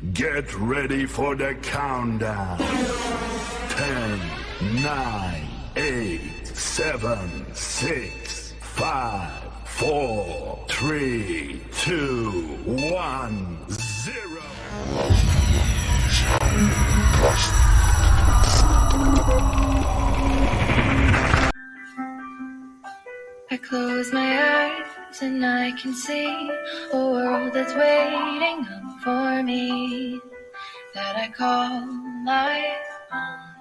Get ready for the countdown. 10, 9, 8, 7, 6, 5, 4, 3, 2, 1, 0. I close my eyes and I can see a world that's waiting up for me, that I call my own.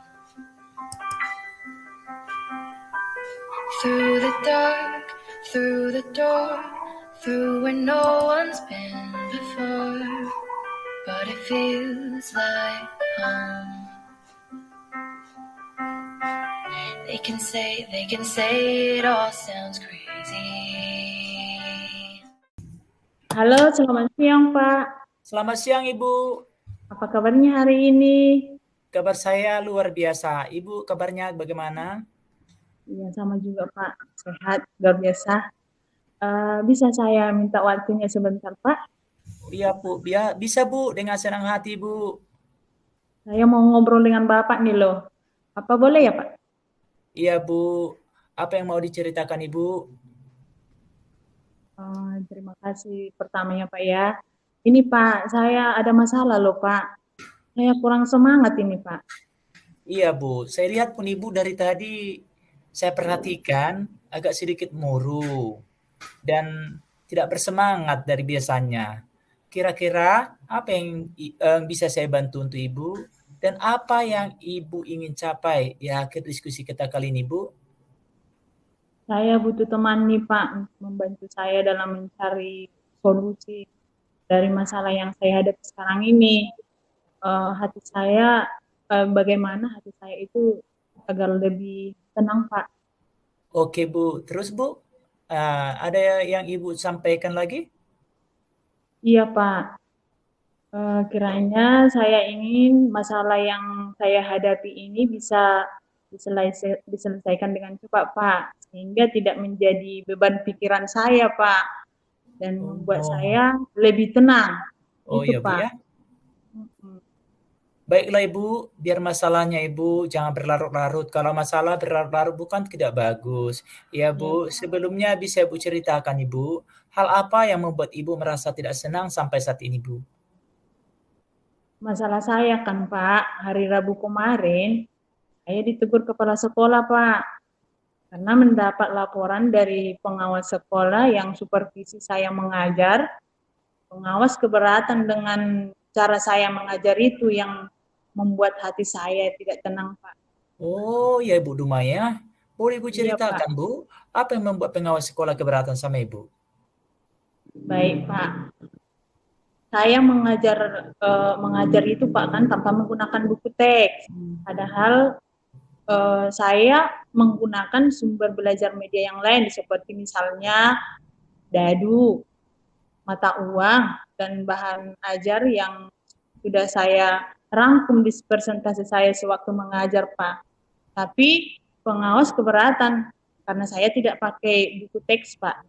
Through the dark, through the door, through where no one's been before, but it feels like home. They can say it all sounds crazy. Halo, selamat siang Pak. Selamat siang Ibu. Apa kabarnya hari ini? Kabar saya luar biasa. Ibu kabarnya bagaimana? Iya, sama juga Pak. Sehat, luar biasa. Bisa saya minta waktunya sebentar Pak? Iya Bu, bisa Bu, dengan senang hati Bu. Saya mau ngobrol dengan Bapak nih loh. Apa boleh ya Pak? Iya Bu, apa yang mau diceritakan Ibu? Terima kasih pertamanya Pak ya. Ini Pak, saya ada masalah loh Pak. Saya kurang semangat ini Pak. Iya Bu, saya lihat pun Ibu dari tadi saya perhatikan agak sedikit murung dan tidak bersemangat dari biasanya. Kira-kira apa yang bisa saya bantu untuk Ibu? Dan apa yang Ibu ingin capai di akhir diskusi kita kali ini, Bu? Saya butuh teman nih Pak untuk membantu saya dalam mencari solusi dari masalah yang saya hadapi sekarang ini. Hati saya, bagaimana hati saya itu agar lebih tenang Pak. Oke Bu, terus Bu, ada yang Ibu sampaikan lagi? Iya Pak, kiranya saya ingin masalah yang saya hadapi ini bisa diselesaikan dengan cepat Pak, sehingga tidak menjadi beban pikiran saya Pak, dan membuat saya lebih tenang. Oh Itu ya Bu Pak. ya. Baiklah Ibu, biar masalahnya Ibu jangan berlarut-larut. Kalau masalah berlarut-larut bukan tidak bagus. Ya Bu, sebelumnya bisa Ibu ceritakan Ibu, hal apa yang membuat Ibu merasa tidak senang sampai saat ini Bu? Masalah saya kan Pak, hari Rabu kemarin, saya ditegur kepala sekolah Pak, karena mendapat laporan dari pengawas sekolah yang supervisi saya mengajar. Pengawas keberatan dengan cara saya mengajar itu yang membuat hati saya tidak tenang Pak. Oh ya Ibu Dumaya, boleh Ibu Iya ceritakan Pak. Bu, apa yang membuat pengawas sekolah keberatan sama Ibu? Baik Pak. Saya mengajar itu Pak kan tanpa menggunakan buku teks. Padahal saya menggunakan sumber belajar media yang lain seperti misalnya dadu, mata uang, dan bahan ajar yang sudah saya rangkum di presentasi saya sewaktu mengajar Pak. Tapi pengawas keberatan karena saya tidak pakai buku teks Pak.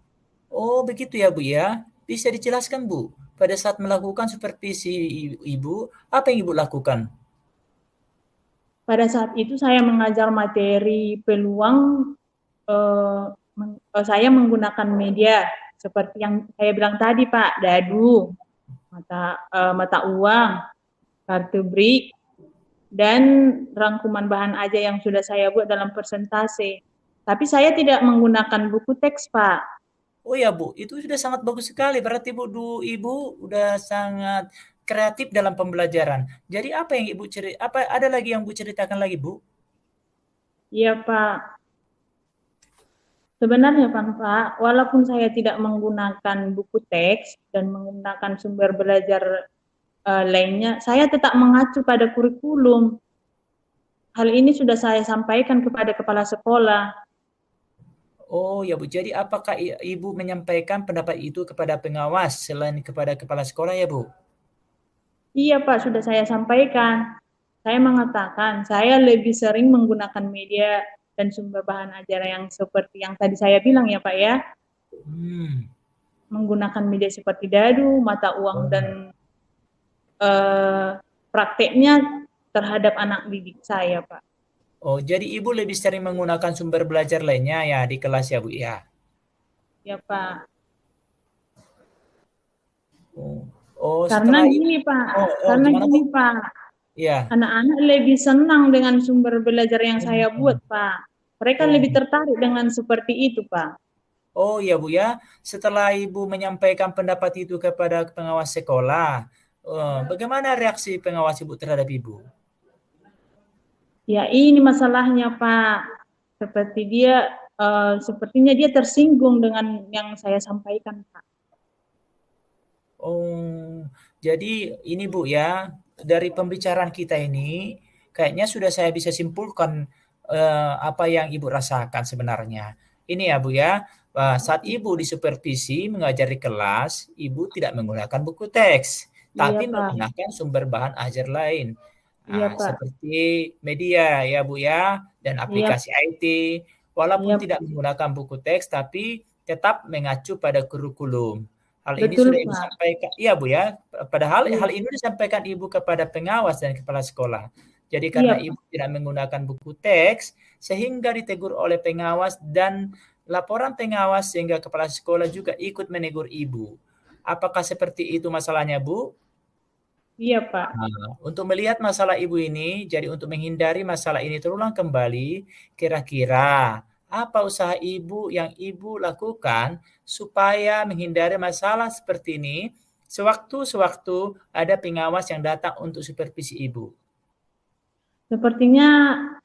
Oh begitu ya Bu ya, bisa dijelaskan Bu, pada saat melakukan supervisi Ibu, apa yang Ibu lakukan? Pada saat itu saya mengajar materi peluang, saya menggunakan media seperti yang saya bilang tadi Pak, dadu, mata uang, kartu BRIK, dan rangkuman bahan aja yang sudah saya buat dalam presentasi. Tapi saya tidak menggunakan buku teks Pak. Oh ya Bu, itu sudah sangat bagus sekali, berarti Ibu udah sangat kreatif dalam pembelajaran. Jadi apa yang ada lagi yang Bu ceritakan lagi Bu? Iya Pak. Sebenarnya kan Pak, walaupun saya tidak menggunakan buku teks dan menggunakan sumber belajar lainnya, saya tetap mengacu pada kurikulum. Hal ini sudah saya sampaikan kepada kepala sekolah. Oh ya Bu, jadi apakah Ibu menyampaikan pendapat itu kepada pengawas selain kepada kepala sekolah ya Bu? Iya Pak, sudah saya sampaikan. Saya mengatakan, saya lebih sering menggunakan media dan sumber bahan ajar yang seperti yang tadi saya bilang ya Pak ya. Menggunakan media seperti dadu, mata uang, dan prakteknya terhadap anak didik saya, Pak. Oh, jadi Ibu lebih sering menggunakan sumber belajar lainnya ya di kelas ya, Bu ya? Ya, Pak. Oh, Karena setelah gini, Pak. Karena gimana, gini, Bu? Pak. Iya. Anak-anak lebih senang dengan sumber belajar yang saya buat, Pak. Mereka lebih tertarik dengan seperti itu, Pak. Oh ya, Bu ya. Setelah Ibu menyampaikan pendapat itu kepada pengawas sekolah, bagaimana reaksi pengawas Ibu terhadap Ibu? Ya, ini masalahnya, Pak. Sepertinya dia tersinggung dengan yang saya sampaikan, Pak. Oh, jadi ini Bu ya, dari pembicaraan kita ini kayaknya sudah saya bisa simpulkan apa yang Ibu rasakan sebenarnya. Ini ya Bu ya, saat Ibu disupervisi mengajar di kelas, Ibu tidak menggunakan buku teks, tapi Iya, Pak. menggunakan sumber bahan ajar lain. Iya, Pak. Seperti media ya Bu ya, dan aplikasi IT. Walaupun Iya, tidak menggunakan buku teks, tapi tetap mengacu pada kurikulum. Hal ini betul, sudah Pak. disampaikan, iya Bu ya. Padahal hal ini disampaikan Ibu kepada pengawas dan kepala sekolah. Jadi karena Iya, Ibu tidak menggunakan buku teks, sehingga ditegur oleh pengawas dan laporan pengawas sehingga kepala sekolah juga ikut menegur Ibu. Apakah seperti itu masalahnya, Bu? Iya, Pak. Nah, untuk melihat masalah Ibu ini, jadi untuk menghindari masalah ini terulang kembali, kira-kira apa usaha Ibu yang Ibu lakukan supaya menghindari masalah seperti ini sewaktu-sewaktu ada pengawas yang datang untuk supervisi Ibu? Sepertinya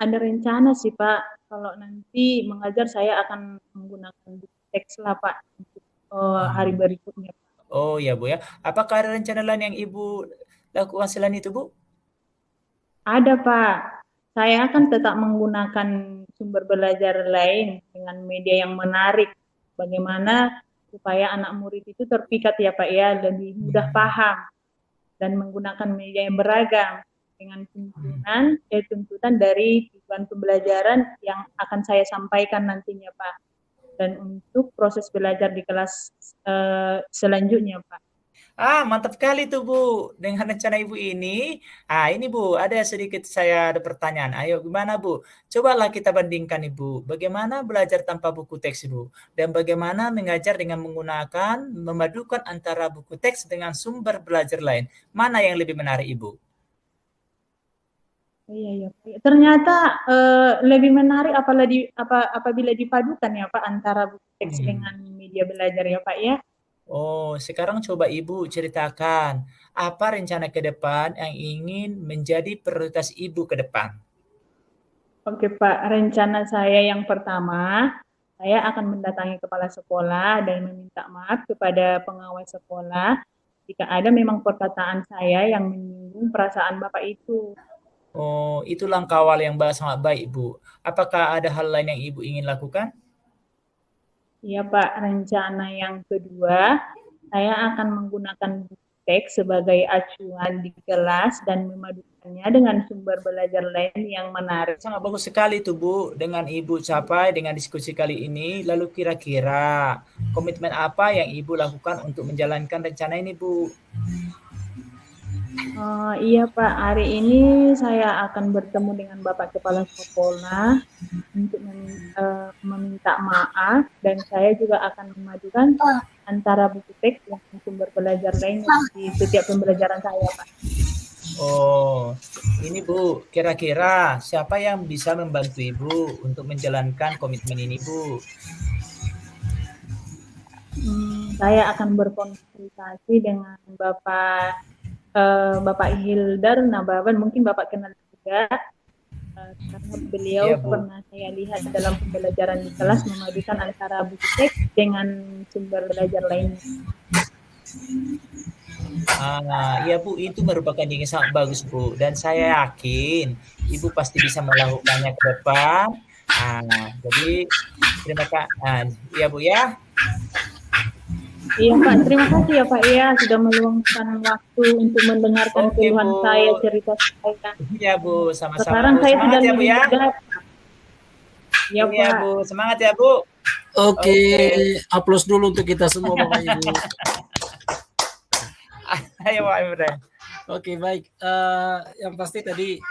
ada rencana sih, Pak. Kalau nanti mengajar saya akan menggunakan buku teks lah, Pak, untuk hari berikutnya. Oh ya Bu ya. Apakah ada rencana lain yang Ibu lakukan selain itu, Bu? Ada, Pak. Saya akan tetap menggunakan sumber belajar lain dengan media yang menarik. Bagaimana supaya anak murid itu terpikat ya, Pak ya, lebih mudah paham dan menggunakan media yang beragam dengan tuntutan dari tujuan pembelajaran yang akan saya sampaikan nantinya, Pak. Dan untuk proses belajar di kelas selanjutnya, Pak. Mantap sekali tuh Bu. Dengan rencana Ibu ini. Ini Bu, ada sedikit saya ada pertanyaan. Ayo gimana Bu? Cobalah kita bandingkan Ibu. Bagaimana belajar tanpa buku teks Ibu? Dan bagaimana mengajar dengan menggunakan, memadukan antara buku teks dengan sumber belajar lain. Mana yang lebih menarik Ibu? Iya. Ternyata lebih menarik apabila dipadukan ya Pak antara buku teks dengan media belajar ya Pak ya. Oh, sekarang coba Ibu ceritakan, apa rencana ke depan yang ingin menjadi prioritas Ibu ke depan? Oke Pak, rencana saya yang pertama, saya akan mendatangi kepala sekolah dan meminta maaf kepada pengawas sekolah jika ada memang perkataan saya yang menyinggung perasaan Bapak itu. Oh, itu langkah awal yang sangat baik, Bu. Apakah ada hal lain yang Ibu ingin lakukan? Iya Pak, rencana yang kedua, saya akan menggunakan buku teks sebagai acuan di kelas dan memadukannya dengan sumber belajar lain yang menarik. Sangat bagus sekali tuh Bu, dengan Ibu capai dengan diskusi kali ini. Lalu kira-kira komitmen apa yang Ibu lakukan untuk menjalankan rencana ini Bu? Iya Pak, hari ini saya akan bertemu dengan Bapak Kepala Sekolah untuk meminta maaf dan saya juga akan memadukan antara buku teks dan sumber belajar lain di setiap pembelajaran saya Pak. Oh, ini Bu, kira-kira siapa yang bisa membantu Ibu untuk menjalankan komitmen ini Bu? Saya akan berkonsultasi dengan Bapak Hildar Nababan, mungkin Bapak kenal juga, karena beliau pernah saya lihat dalam pembelajaran di kelas memadukan antara buku teks dengan sumber belajar lainnya. Iya Bu, itu merupakan yang sangat bagus Bu, dan saya yakin Ibu pasti bisa melakukannya ke depan. Jadi terima kasih ya Bu ya. Iya Pak, terima kasih ya Pak ya sudah meluangkan waktu untuk mendengarkan keluhan saya, cerita saya. Iya Bu, sama-sama. Sekarang Bu. saya Semangat sudah ya Bu ya. Iya Pak. Bu, semangat ya Bu. Oke. Aplaus dulu untuk kita semua Bapak Ibu. Ayo Pak Ibrahim. Oke, baik. Yang pasti tadi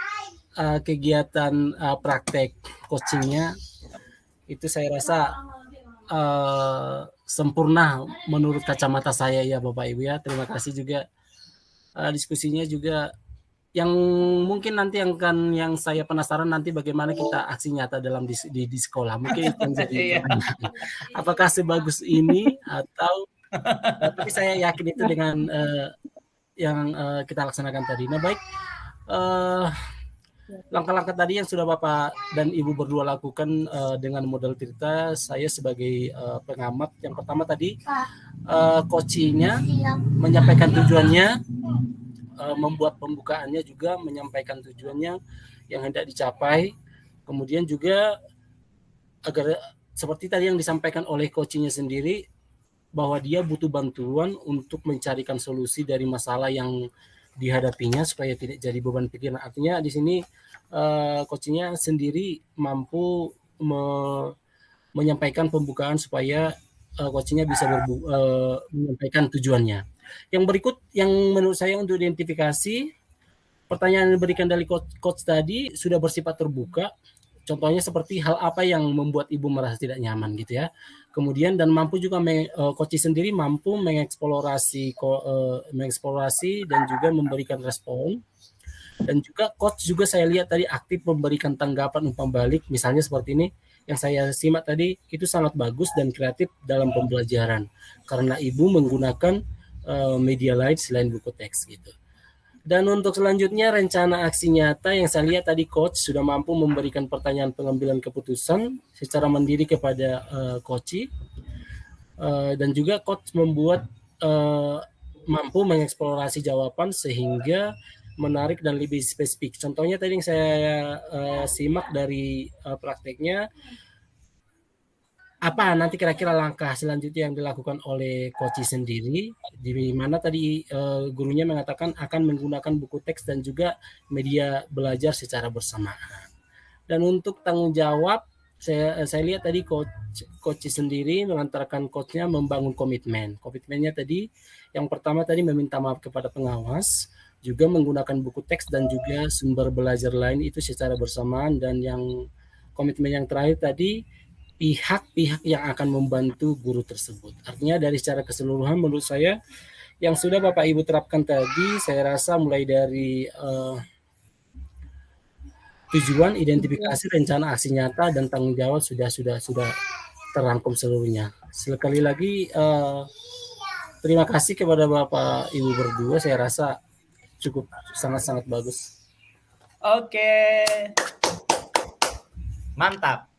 kegiatan praktek coachingnya itu saya rasa sempurna menurut kacamata saya ya Bapak Ibu ya. Terima kasih juga diskusinya juga yang mungkin nanti yang saya penasaran nanti bagaimana kita aksi nyata dalam di sekolah. Mungkin itu yang jadi pertanyaan. Apakah sebagus ini atau tapi saya yakin itu dengan yang kita laksanakan tadi. Nah baik, langkah-langkah tadi yang sudah Bapak dan Ibu berdua lakukan dengan modal cerita, saya sebagai pengamat, yang pertama tadi coachingnya menyampaikan tujuannya, membuat pembukaannya juga menyampaikan tujuannya yang hendak dicapai, kemudian juga agar seperti tadi yang disampaikan oleh coachingnya sendiri, bahwa dia butuh bantuan untuk mencarikan solusi dari masalah yang dihadapinya supaya tidak jadi beban pikiran. Artinya di sini coachingnya sendiri mampu menyampaikan pembukaan supaya coachingnya bisa menyampaikan tujuannya. Yang berikut yang menurut saya untuk identifikasi, pertanyaan yang diberikan dari coach tadi sudah bersifat terbuka. Contohnya seperti hal apa yang membuat ibu merasa tidak nyaman gitu ya. Kemudian dan mampu juga coach sendiri mampu mengeksplorasi dan juga memberikan respon. Dan juga coach juga saya lihat tadi aktif memberikan tanggapan umpan balik, misalnya seperti ini yang saya simak tadi, itu sangat bagus dan kreatif dalam pembelajaran karena ibu menggunakan media lain selain buku teks gitu. Dan untuk selanjutnya rencana aksi nyata yang saya lihat tadi coach sudah mampu memberikan pertanyaan pengambilan keputusan secara mandiri kepada coach, dan juga coach membuat mampu mengeksplorasi jawaban sehingga menarik dan lebih spesifik. Contohnya tadi yang saya simak dari prakteknya, apa nanti kira-kira langkah selanjutnya yang dilakukan oleh coach sendiri, di mana tadi gurunya mengatakan akan menggunakan buku teks dan juga media belajar secara bersamaan. Dan untuk tanggung jawab, saya lihat tadi coach sendiri mengantarkan coachnya membangun komitmen. Komitmennya tadi yang pertama tadi meminta maaf kepada pengawas, juga menggunakan buku teks dan juga sumber belajar lain itu secara bersamaan, dan yang komitmen yang terakhir tadi pihak-pihak yang akan membantu guru tersebut. Artinya dari secara keseluruhan menurut saya yang sudah Bapak Ibu terapkan tadi, saya rasa mulai dari tujuan, identifikasi, rencana aksi nyata dan tanggung jawab sudah terangkum seluruhnya. Sekali lagi terima kasih kepada Bapak Ibu berdua, saya rasa cukup sangat-sangat bagus. Oke. Mantap.